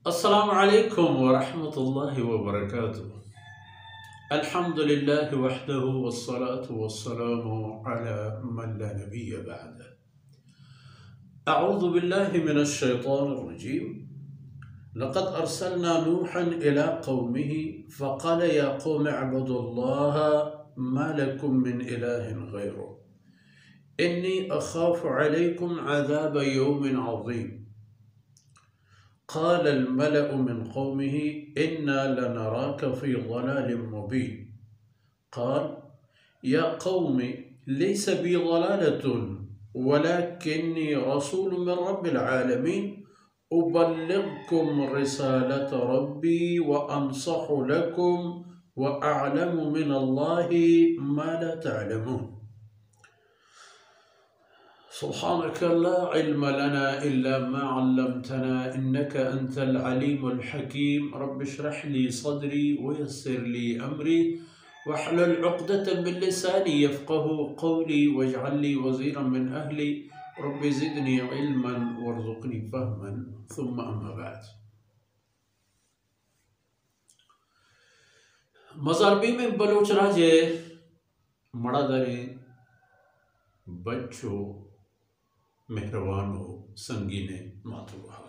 अस्सलामु अलैकुम वरहमतुल्लाहि वबरकातुह। अल्हम्दुलिल्लाहि वहदहु वस्सलातु वस्सलामु अला मन ला नबिय्य बअदह। अऊज़ु बिल्लाहि मिनश शैतानिर रजीम। लक़द अरसलना नूहन इला क़ौमिहि फ़क़ाल या क़ौमि अअ्बुदुल्लाह मा लकुम मिन इलाहिन ग़ैरुह इन्नी अख़ाफ़ु अलैकुम अज़ाब यौमिन अज़ीम। क़ालल मलअु मिन क़ौमिहि इन्ना लनराक फ़ी ज़लालिम मुबीन। क़ाल या क़ौमि लैस बी ज़लालतुन वलाकिन्नी रसूलुम मिन रब्बिल आलमीन उबल्लिग़ुकुम रिसालत रब्बी व अंसहु लकुम व अअलमु मिनल्लाहि मा ला तअलमून। सुब्हानक ला इल्म लना इल्ला मा अल्लमतना इन्नका अंतल अलीमुल हकीम। रब्बि इश्रह ली सदरी व यस्सिर ली अमरी वहलुल उक़दतम मिन लिसानी यफ़क़हू क़ौली वजअल ली वज़ीरन मिन अहली रब्बि ज़िदनी इल्मन वरज़ुक़नी फ़हमन सुम्मा अम्मा बाद। मज़ारबी में बलोच राजे मड़ादारी बच्चों मेहरबानो संगीने मातृहार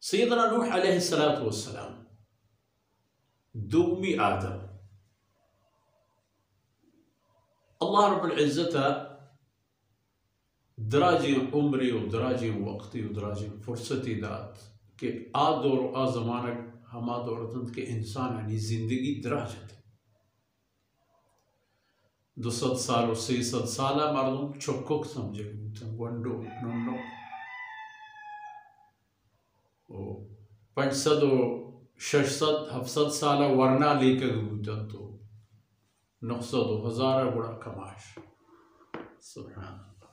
सैयदना नूह अलैहिस्सलातु वस्सलाम दुमी आदम अल्लाह रब्बुल इज़्ज़त दराजी उम्री व दराजी वक्ती व दराजी फुर्सती दात के आ दौर आ ज़माना हमा दौरतंत के इंसान यानी जिंदगी दराज है 200 साल और 300 साल मर्दों चौकोक समझे वंडो नन्नो 500 600 700 साल वरना लेकर गुजन तो 900 1000 बड़ा कमाश सुभान अल्लाह।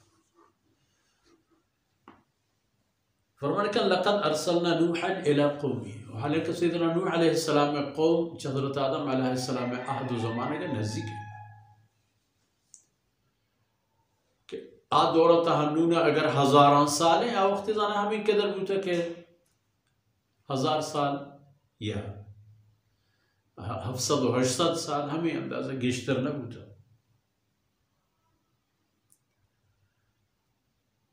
फरमान का लक़द अरसलना नूहन इला क़ौमिही। हालांकि सैयदना नूह अलैहिस्सलाम में कौम हज़रत आदम अलैहिस्सलाम में अहद ज़माने के नज़दीक है कि आ दौरत हनूना अगर हज़ारान साल है आ वक्त जाना हमें किधर बूता के 1000 साल या 700 800 साल हमें अंदाज़ा गिश्तर न बूता।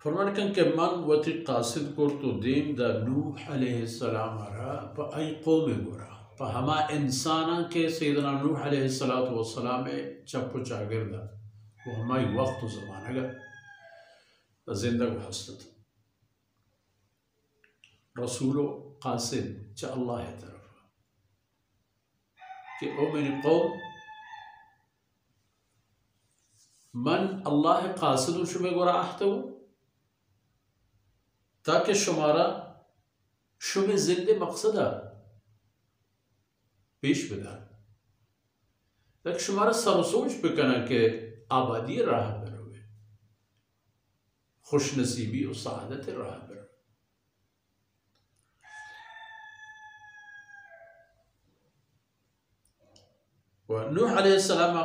फरमान के मन वती कासिद को तो दीन दा नूह अलैहिस्सलाम रा प आई कौम गोरा प हमा इंसाना के सैयदना नूह अलैहिस्सलातु वस्सलाम में चप्पू चागिरदा वो हमारी वक्त ज़माना का जिंदगी हसरत रसूलो कासिद च अल्लाह तरफ कि ओ मेरी कौम मन अल्लाह कासिद शुमे गोरा आहते हो ताकि शुमारा शुमे जिंदे मकसदा पेश बदा ताकि शुमारा सरसोच पे कना के आबादी राह पर हुए खुश नसीबी और सआदत राह पर। नूह अलैहिस्सलाम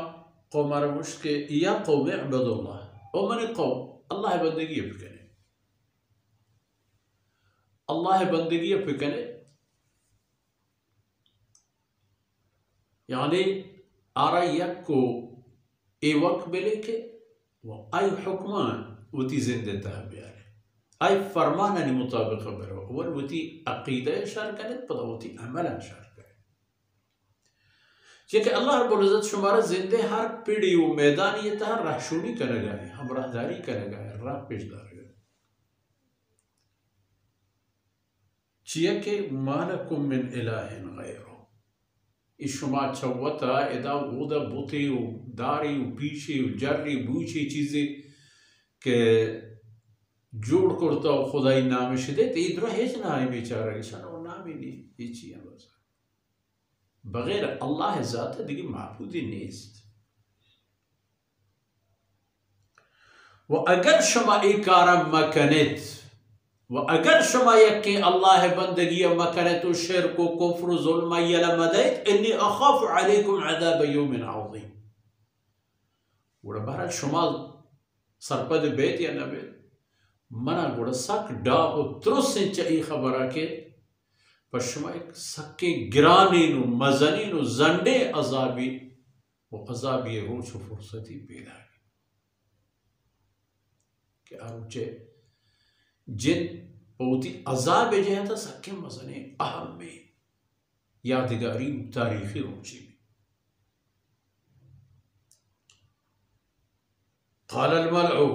कौम रमुश के या कौम अअ्बुदुल्लाह ओ मने कौम अल्लाह बंदगी फिकने अल्लाह बंदगी फिकने यानी आरा यक को ए वक्त मिले के वो आई हुक्मान वती जिंदे तहबियार आई फरमाना मुताबिक बरो वन वती अकीदा शार करे पता वती अमल शार कि अल्लाह रब्बुल इज़्ज़त शुमारा जिंदे हर पीढ़ी व मैदान ये तहर रहशुनी करेगा है हम राहदारी करेगा है राह पेशदार चिया के मालकुम मिन इलाहिन गैरो इस शुमा छवता इदा उदा बुते व दारी व पीछे व जर्री बूछी चीजें के जोड़ करता खुदाई नाम शिदे ते इधर हेच ना है बेचारा किसान और नाम ही नहीं ये चिया बस बगैर अल्लाह ज़ात दिगी माबूदी नेस्त व अगर शुमा इकारा मकनत व अगर शुमा यके अल्लाह बंदगी मकनत व शिर्क व कुफ्र व ज़ुल्म यलमदैत इन्नी अख़ाफ़ु अलैकुम अज़ाब यौमिन अज़ीम। वड़ा बहरहाल शुमा सरपद बेत या न बेत मना गुड़ा सक डाबो त्रुसें चाई खबरा के पशमा एक सके गिराने नु मजनी नु जंडे अजाबी वो अजाबी हो छो फुर्सती पैदा के आरुचे जिन बहुती अजाब जो था सके मजने अहम में यादगारी तारीखी रोची क़ाल अल-मलअू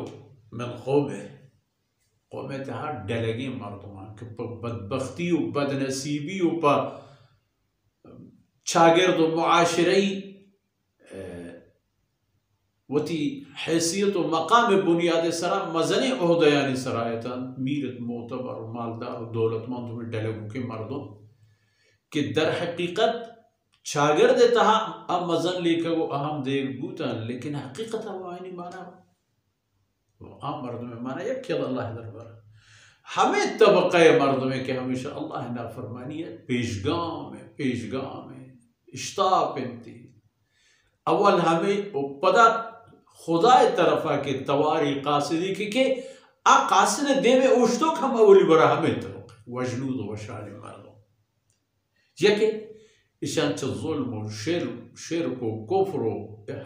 मिन क़ौमिही कौमे तहा डलगी मर्दमा कि बदबख्ती व बदनसीबी व शागिर्द व मुआशरई वती हैसियत व मकाम बुनियाद सरा मजने ओहदयानी सरायता मीरत मोतबर मालदार दौलतमंद में डलगू के मर्दों कि दर हकीकत शागिर्द तहा अब मजन लेकर वो अहम देख बूता लेकिन हकीकत वानी माना आम मर्द में माना यह क्या अल्लाह दरबार हमें तबक़ा मर्द में कि हमेशा अल्लाह नाफरमानी है पेशगाम में इश्ताप इंती अव्वल हमें पदा खुदा तरफा के तवारी कासिदी के आ कासिद देवे उश्तो हम अवली बरा हमें तो वजनूद वशाल मर्दों यके ईशान जुल्म शिर्क कुफ्र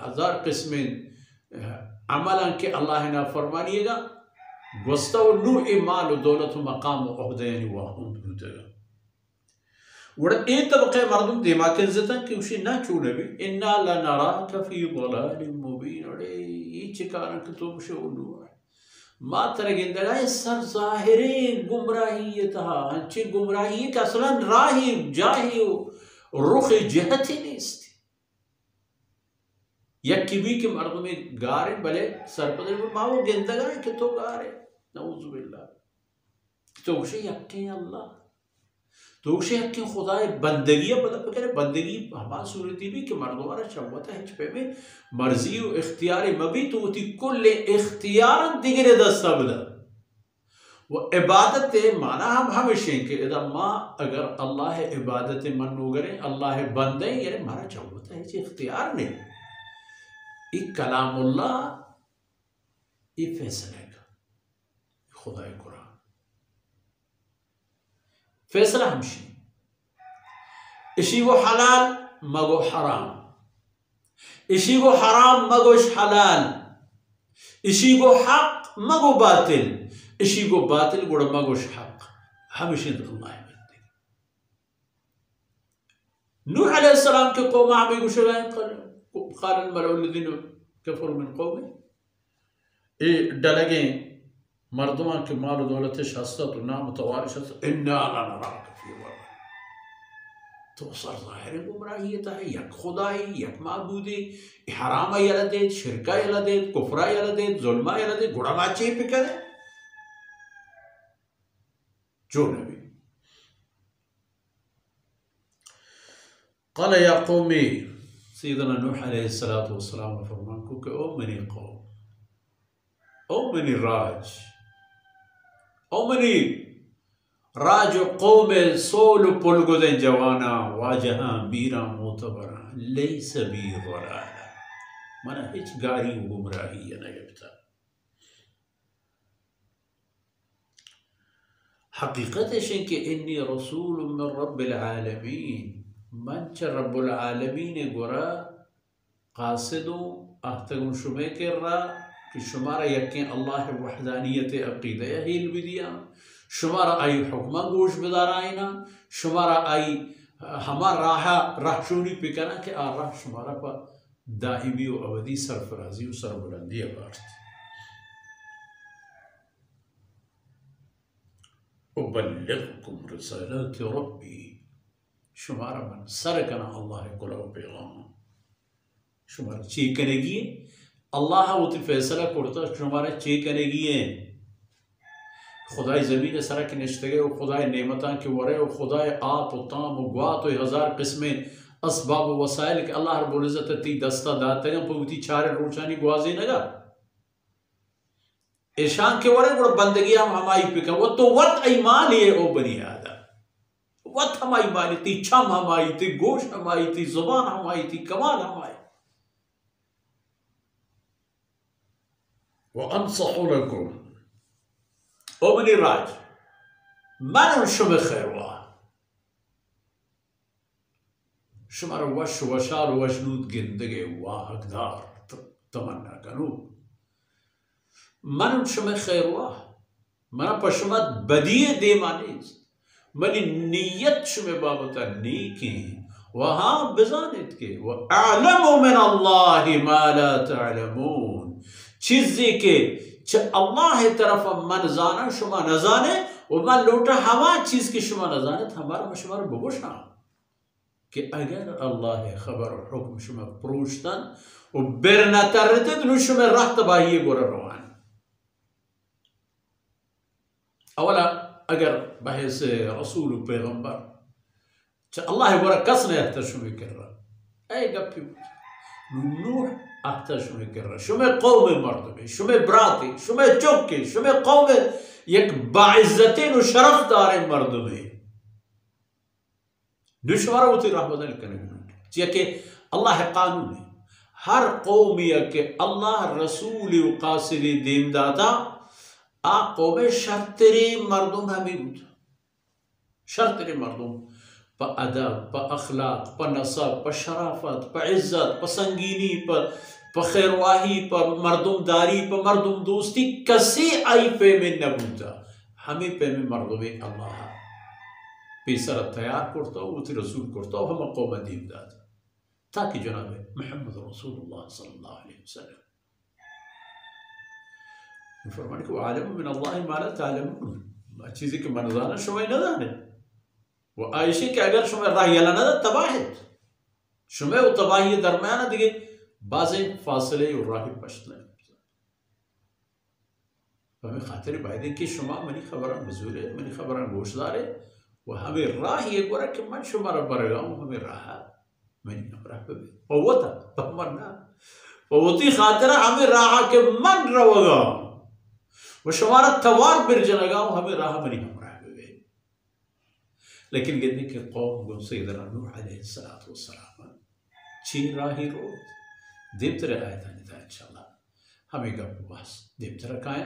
हजार किस्में अमला के अल्लाह ना फरमानिएगा वस्ता नु माल दौलत मकाम ओहदयानी वाहुंदगा वड़ ए तबक़े मर्दम दिमा के इज्जत कि उसे ना चूने भी इन्ना लनराका फी ज़लालिम मुबीन अरे ये चिकारा कि तुम से उल्लू है मात्र गिंदगा सर ज़ाहिरे गुमराही ये तहा अच्छी गुमराही का असलन राही जाही रुख जहत ही नहीं इसती यक्की भी के मर्द में गारे भले सरपदर में मावो गिंदगा है कि तो गारे नऊज़ुबिल्लाह तो उसे यक्के अल्लाह तो उसे यक्के खुदा बंदगी मतलब करे बंदगी हमार सूरती भी कि मर्दों वाला शब्बत है पे में मर्जी व इख्तियार मबी तो उती कुल इख्तियारन दिगरे दस्तबदा वो इबादत माना हम हमेशा के इदा माँ अगर अल्लाह इबादत मन करे अल्लाह बंदे यानी मारा शब्बत है इख्तियार नहीं एक कलामुल्लाह ये फैसला का खुदा कुरान फैसला हमशी इसी को हलाल मगो हराम इसी को हराम मगोश हलाल इसी को हक मगो बातिल इसी को बातिल गुड़ मगोश हक हमेशा अल्लाह बनते नूह अलैहिस्सलाम के कौम में गुशरान क़ाल मलअूल्लज़ीना कफ़रू मिन क़ौमिही ए डलगे मर्दमा के माल दौलत शास्ता तो नाम तवारिश इन्ना लनराका फी ज़लाल तो सर ज़ाहिर गुमराही है यक खुदाई यक माबूदी हराम यलदे शिरका यलदे कुफ्रा यलदे जुल्मा यलदे गुड़माचे पे करे जो नबी क़ाल या क़ौमी सैयदना नूह अलैहिस्सलातु वस्सलाम फरमान को कि ओ मनी कौम ओ मनी राज कौम सोल पुलगुदे जवाना वाजहा मीरा मोतबरा लैस बी ज़लाला मना हिच गारी गुमराही नगबता हकीकत है कि इन्नी रसूल मिन रब्बिल आलमीन मंच रब्बुल आलमीन गोरा कासिदो अहतगुन शुमे कर रहा कि शुमारा यकीन अल्लाह वहदानियत अक़ीदा हिल बिदिया शुमारा आई हुक्मा गोश बदार आईना शुमारा आई हमारा राहशूनी पिकना के आ राह शुमारा पर दाइमी व अवधी सरफराजी व सरबुलंदी बात उबल्लिगुकुम रिसालात रब्बी शुमारा मन सर कना अल्लाह कुल पैगाम शुमारा चे करेगी अल्लाह वो तो फैसला करता शुमारा चे करेगी खुदाई ज़मीन सरा के निश्तगे और खुदाई नेमता के वरे और खुदाई आप व ताम व ग्वात व हज़ार किस्में असबाब व वसाइल के अल्लाह रब्बुल इज़्ज़त ती दस्ता दाते हैं पवती चारे रोचानी ग्वाजी नगा ईशान के वरे गुड़ बंदगी हम हमारी पिका वो तो वत ईमान है ओ बनी आदा वत हमारी मानी थी छम हमारी थी गोश हमारी थी जुबान हमारी थी कमाल हमारी वो अनसहु लकुम ومن الراج من شما خيروه شما رو وش وشار وشنود گندگی واهق دار تمنا کنو من شما خيروه من پشمت بدی دیمانیست منی نیت شما بابتا نیکی و ها بزانید که و اعلم من الله ما لا تعلمون چیزی که چه الله طرف من زانه شما نزانه و من لوٹا ہما چیز که شما نزانید ہمارا شما رو بگوشم که اگر الله خبر و حکم شما پروشتن و برنتردد نو شما راه تباهی گوره روان اولا اگر بحث رسول و پیغمبر چه الله گوره کس نه احتر شما کرده ای گپی نوح احتر شما کرده شما قوم مردمه شما براتی شما چوکی شما قوم یک باعزتین و شرف دار مردمه نشوار ہوتی راہ بدل کرنے چیئے کہ اللہ قانون ہے ہر قومی کہ اللہ رسول و قاصد دین دادا آ قوم شرطری مردم ہمیں ہوتا شرطری مردم پا ادب پا اخلاق پا نصب پا شرافت پا عزت پا سنگینی پا خیرواہی پا مردم داری پا مردم دوستی کسی آئی پہ میں نبوتا ہمیں پہ میں مردم اللہ پیسر تیار کرتا ہو تی رسول کرتا ہو ہم قوم دیم دادا تاکہ جناب محمد رسول اللہ صلی اللہ علیہ وسلم فرمانے کہ وعالم من اللہ ما لا تعلمون چیزی کہ منظانا شما ندانے و آئیشی کہ اگر شما راہ یلا ندا تباہت شما و تباہی درمیانا دیگے بعضی فاصلے و راہی پشت لیں ہمیں خاطر بائدیں کہ شما منی خبران مزورے منی خبران گوشدارے و ہمیں راہ یہ گورا کہ من شما را برگاؤں ہمیں راہ منی نمراہ پہ بھی قوتا پہمرنا قوتی خاطرہ ہمیں راہ کہ من روگاؤں و شما را توار برجنگاؤں ہمیں راہ منی نمراہ پہ بھی لیکن کہتے کہ قوم گن سیدنا نوح علیہ السلام چی راہی رو دیبتر آیتا نیتا انشاءاللہ ہمیں گپ بحث دیبتر کائیں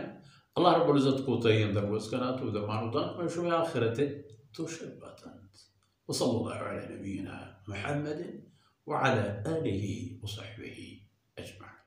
اللہ رب العزت کو تیین دروز کنا تو دمانو دانک میں شما آخرت تشبتا وصلى الله على نبينا محمد وعلى آله وصحبه أجمعين.